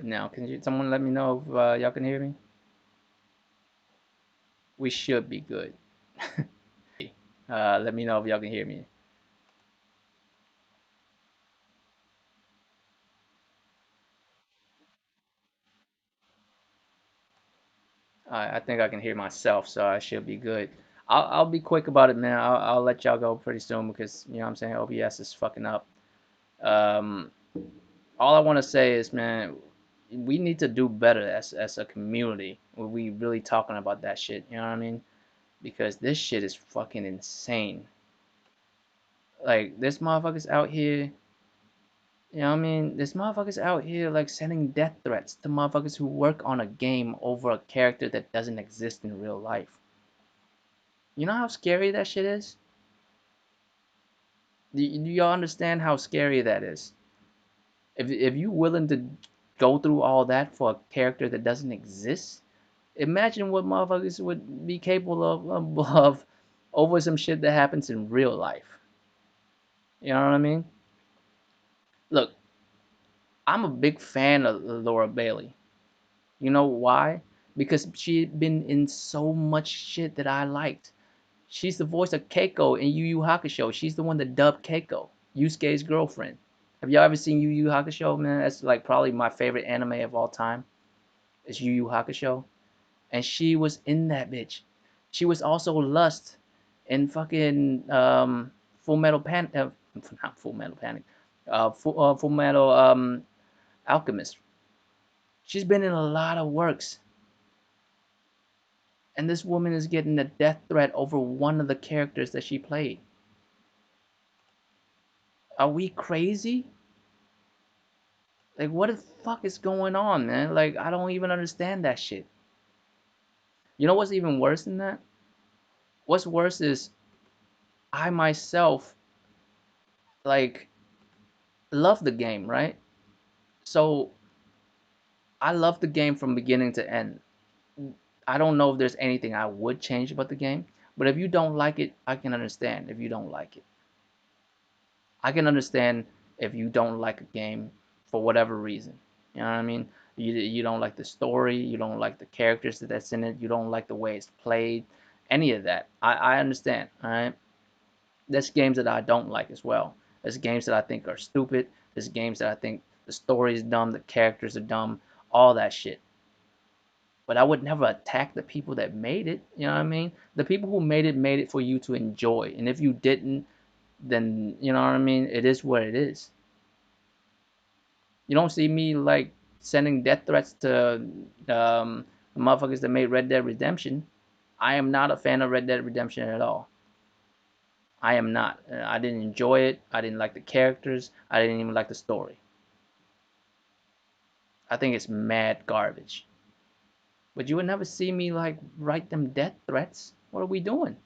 Now, can you someone let me know if y'all can hear me? We should be good. Let me know if y'all can hear me. I think I can hear myself, so I should be good. I'll be quick about it, man. I'll let y'all go pretty soon because you know what I'm saying OBS is fucking up. Um, all I want to say is, man, we need to do better as a community. We really talking about that shit. You know what I mean? Because this shit is fucking insane. Like this motherfuckers out here. You know what I mean? This motherfuckers out here like sending death threats to motherfuckers who work on a game over a character that doesn't exist in real life. You know how scary that shit is? Do y'all understand how scary that is? If you willing to go through all that for a character that doesn't exist, imagine what motherfuckers would be capable of over some shit that happens in real life. You know what I mean? Look, I'm a big fan of Laura Bailey. You know why? Because she'd been in so much shit that I liked. She's the voice of Keiko in Yu Yu Hakusho. She's the one that dubbed Keiko, Yusuke's girlfriend. Have y'all ever seen Yu Yu Hakusho, man? That's like probably my favorite anime of all time. It's Yu Yu Hakusho. And she was in that bitch. She was also Lust in fucking Full Metal Panic. Not Full Metal Panic. Full Metal Alchemist. She's been in a lot of works. And this woman is getting a death threat over one of the characters that she played. Are we crazy? Like, what the fuck is going on, man? Like, I don't even understand that shit. You know what's even worse than that? What's worse is I myself, like, love the game, right? So, I love the game from beginning to end. I don't know if there's anything I would change about the game, but if you don't like it, I can understand if you don't like it. I can understand if you don't like a game for whatever reason. You know what I mean? You don't like the story, you don't like the characters that's in it, you don't like the way it's played, any of that. I understand. All right. There's games that I don't like as well. There's games that I think are stupid. There's games that I think the story is dumb, the characters are dumb, all that shit. But I would never attack the people that made it. You know what I mean? The people who made it for you to enjoy. And if you didn't, then you know what I mean. It is what it is. You don't see me like sending death threats to the motherfuckers that made Red Dead Redemption. I am not a fan of Red Dead Redemption at all. I am not. I didn't enjoy it. I didn't like the characters. I didn't even like the story. I think it's mad garbage. But you would never see me like write them death threats. What are we doing?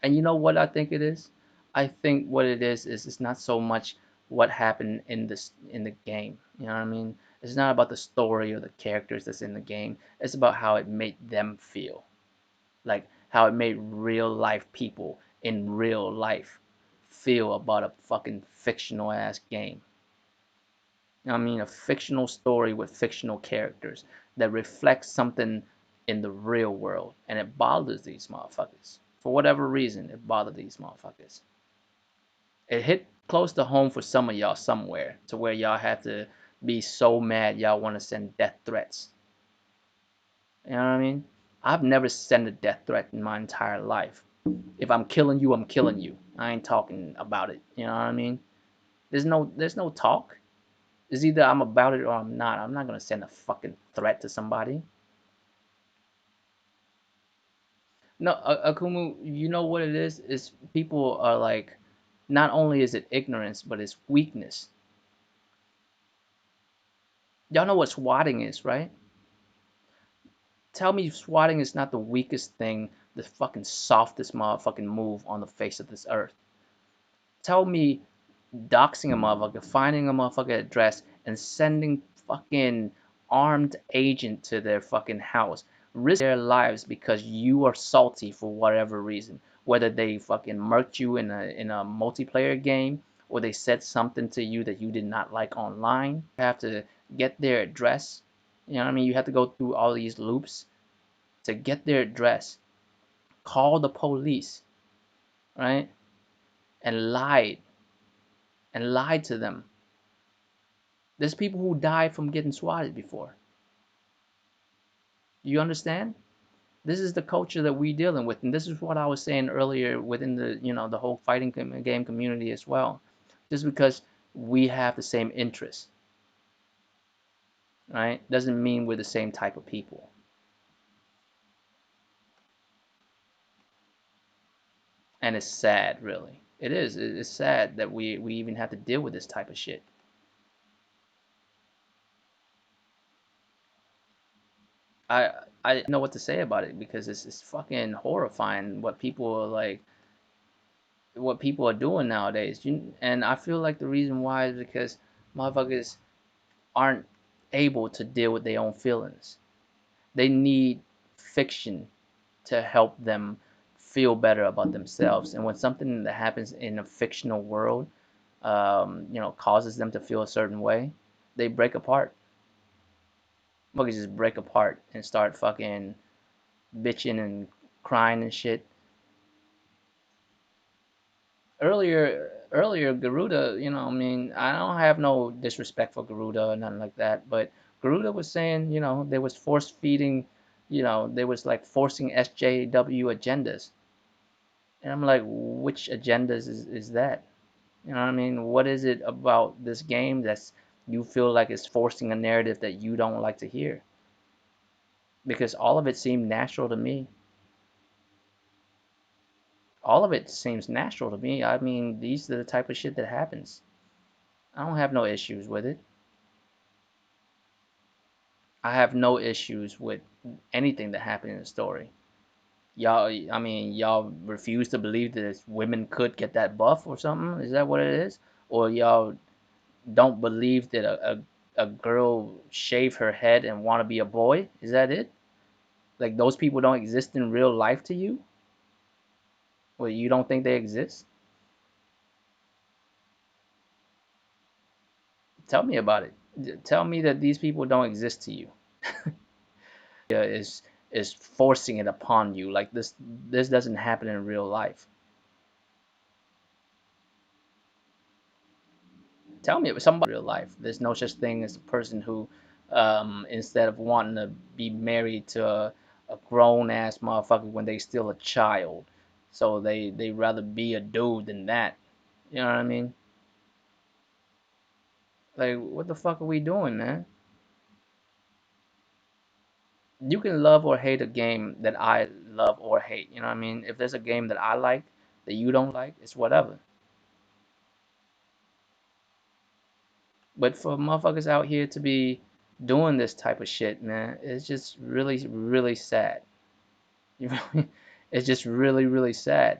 And you know what I think it is? I think what it is it's not so much what happened in the game. You know what I mean? It's not about the story or the characters that's in the game. It's about how it made them feel. Like how it made real life people in real life feel about a fucking fictional ass game. You know what I mean? A fictional story with fictional characters that reflects something in the real world. And it bothers these motherfuckers. For whatever reason, it bothered these motherfuckers. It hit close to home for some of y'all somewhere to where y'all have to be so mad y'all want to send death threats. You know what I mean? I've never sent a death threat in my entire life. If I'm killing you, I'm killing you. I ain't talking about it. You know what I mean? There's no talk. It's either I'm about it or I'm not. I'm not gonna send a fucking threat to somebody. No, Akumu, you know what it is? Is people are like, not only is it ignorance, but it's weakness. Y'all know what swatting is, right? Tell me swatting is not the weakest thing, the fucking softest motherfucking move on the face of this earth. Tell me doxing a motherfucker, finding a motherfucker address, and sending fucking armed agent to their fucking house, risk their lives because you are salty for whatever reason. Whether they fucking murked you in a multiplayer game, or they said something to you that you did not like online. You have to get their address. You know what I mean? You have to go through all these loops to get their address, call the police, right? And lied to them. There's people who died from getting swatted before. You understand? This is the culture that we dealing with, and this is what I was saying earlier within the the whole fighting game community as well. Just because we have the same interests, right, doesn't mean we're the same type of people. And it's sad, really. It is. It's sad that we even have to deal with this type of shit. I I know what to say about it because it's fucking horrifying what people are doing nowadays. And I feel like the reason why is because motherfuckers aren't able to deal with their own feelings. They need fiction to help them feel better about themselves. And when something that happens in a fictional world, causes them to feel a certain way, they break apart. Motherfuckers just break apart and start fucking bitching and crying and shit. Earlier Garuda, I mean, I don't have no disrespect for Garuda or nothing like that, but Garuda was saying, they was force feeding, they was like forcing SJW agendas. And I'm like, which agendas is that? You know what I mean? What is it about this game that's you feel like it's forcing a narrative that you don't like to hear? Because all of it seemed natural to me. All of it seems natural to me. I mean, these are the type of shit that happens. I don't have no issues with it. I have no issues with anything that happened in the story. Y'all refuse to believe that women could get that buff or something? Is that what it is? Or y'all don't believe that a girl shave her head and want to be a boy? Is that it? Like those people don't exist in real life to you? Well, you don't think they exist? Tell me about it. Tell me that these people don't exist to you. Is forcing it upon you like this doesn't happen in real life. Tell me if somebody in real life. There's no such thing as a person who, instead of wanting to be married to a grown ass motherfucker when they still a child, so they rather be a dude than that. You know what I mean? Like, what the fuck are we doing, man? You can love or hate a game that I love or hate. You know what I mean? If there's a game that I like that you don't like, it's whatever. But for motherfuckers out here to be doing this type of shit, man, it's just really, really sad. You know, it's just really, really sad.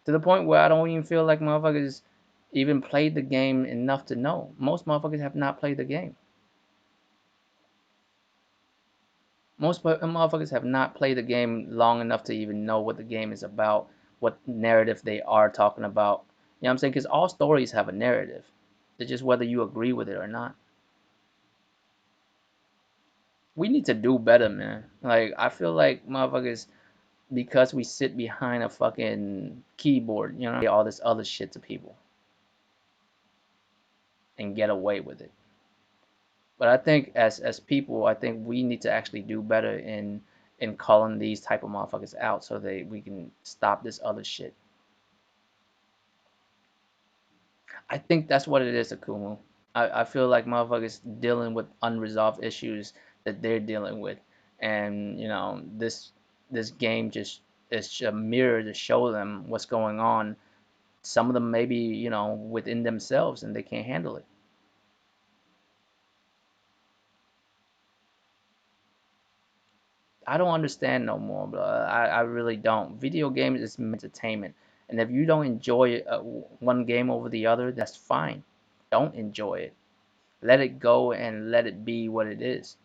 To the point where I don't even feel like motherfuckers even played the game enough to know. Most motherfuckers have not played the game. Most motherfuckers have not played the game long enough to even know what the game is about, what narrative they are talking about. You know what I'm saying? Because all stories have a narrative. It's just whether you agree with it or not. We need to do better, man. Like, I feel like motherfuckers, because we sit behind a fucking keyboard, all this other shit to people and get away with it. But I think as people, I think we need to actually do better in calling these type of motherfuckers out so that we can stop this other shit. I think that's what it is, Akumu. I feel like motherfuckers dealing with unresolved issues that they're dealing with, and this game just is a mirror to show them what's going on. Some of them maybe within themselves and they can't handle it. I don't understand no more, bro. I really don't. Video games is entertainment, and if you don't enjoy one game over the other, that's fine. Don't enjoy it. Let it go and let it be what it is.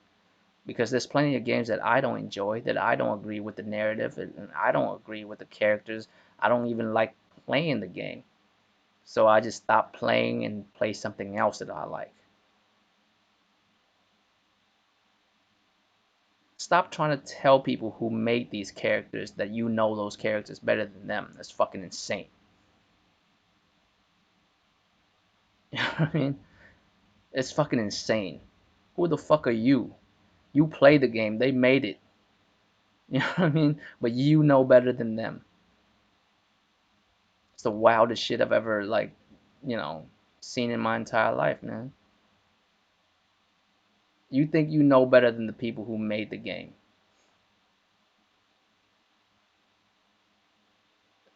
Because there's plenty of games that I don't enjoy, that I don't agree with the narrative, and I don't agree with the characters. I don't even like playing the game. So I just stopped playing and play something else that I like. Stop trying to tell people who made these characters that you know those characters better than them. That's fucking insane. You know what I mean? It's fucking insane. Who the fuck are you? You play the game. They made it. You know what I mean? But you know better than them. It's the wildest shit I've ever you know, seen in my entire life, man. You think you know better than the people who made the game.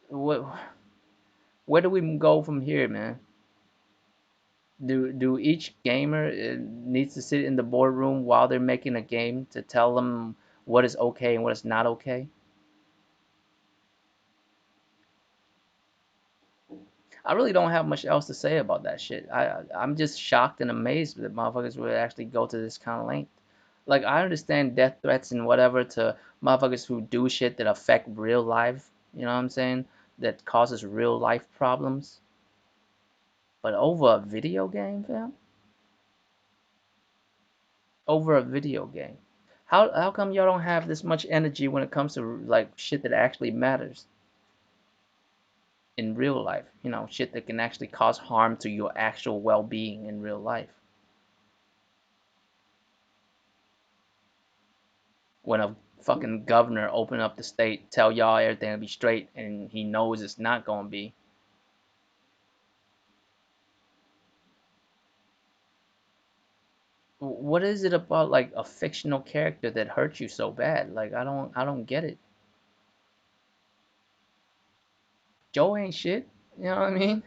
What? Where do we go from here, man? Do each gamer needs to sit in the boardroom while they're making a game to tell them what is okay and what is not okay? I really don't have much else to say about that shit. I'm just shocked and amazed that motherfuckers would actually go to this kind of length. Like I understand death threats and whatever to motherfuckers who do shit that affect real life. You know what I'm saying? That causes real life problems. But over a video game, fam? Over a video game. How come y'all don't have this much energy when it comes to like shit that actually matters in real life? You know, shit that can actually cause harm to your actual well-being in real life. When a fucking governor open up the state, tell y'all everything will be straight, and he knows it's not gonna be. What is it about like a fictional character that hurts you so bad? Like I don't get it. Joe ain't shit. You know what I mean?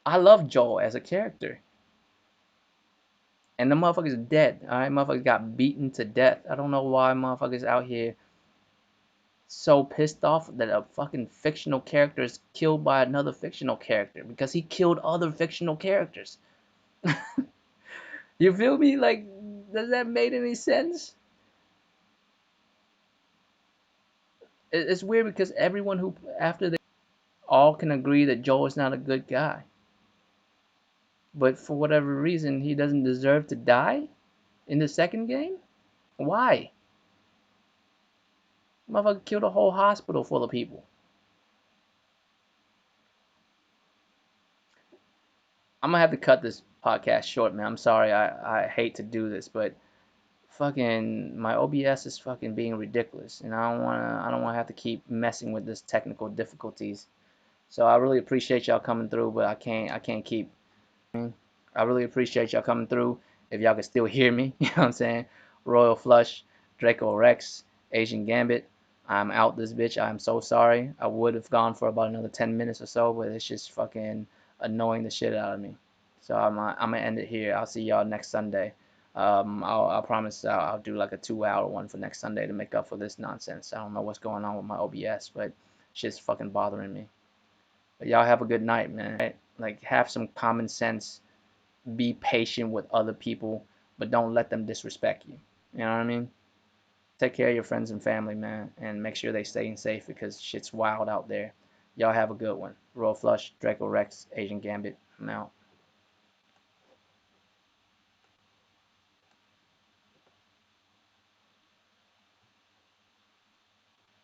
I love Joe as a character. And the motherfucker's dead. Alright, motherfucker got beaten to death. I don't know why motherfuckers out here so pissed off that a fucking fictional character is killed by another fictional character because he killed other fictional characters. You feel me? Like, does that make any sense? It's weird because everyone who after they all can agree that Joel is not a good guy, but for whatever reason he doesn't deserve to die in the second game. Why? Motherfucker killed a whole hospital full of people. I'm gonna have to cut this podcast short, man. I'm sorry. I hate to do this, but fucking my OBS is fucking being ridiculous, and I don't wanna have to keep messing with this technical difficulties. So I really appreciate y'all coming through, but I can't keep. I really appreciate y'all coming through. If y'all can still hear me, you know what I'm saying? Royal Flush, Draco Rex, Asian Gambit. I'm out this bitch. I'm so sorry. I would have gone for about another 10 minutes or so, but it's just fucking annoying the shit out of me. So I'm gonna end it here. I'll see y'all next Sunday. I'll promise I'll do like a 2 hour one for next Sunday to make up for this nonsense. I don't know what's going on with my OBS, but shit's fucking bothering me. But y'all have a good night, man. Right? Like have some common sense, be patient with other people, but don't let them disrespect you. You know what I mean? Take care of your friends and family, man, and make sure they staying safe because shit's wild out there. Y'all have a good one. Royal Flush, Draco Rex, Asian Gambit. I'm out.